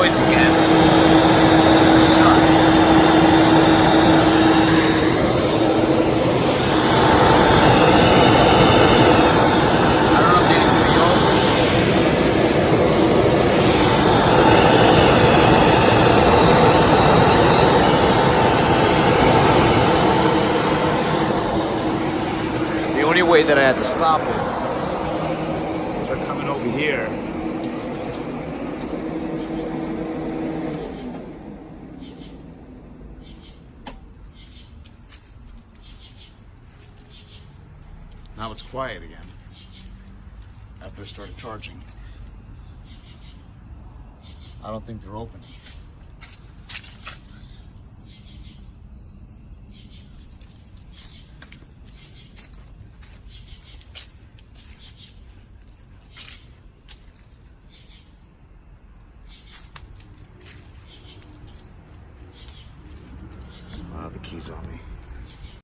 noise again. Shut. I don't know if anything will be open. The only way that I had to stop it, they're coming over here. Now it's quiet again after I started charging. I don't think they're opening. I don't have the keys on me.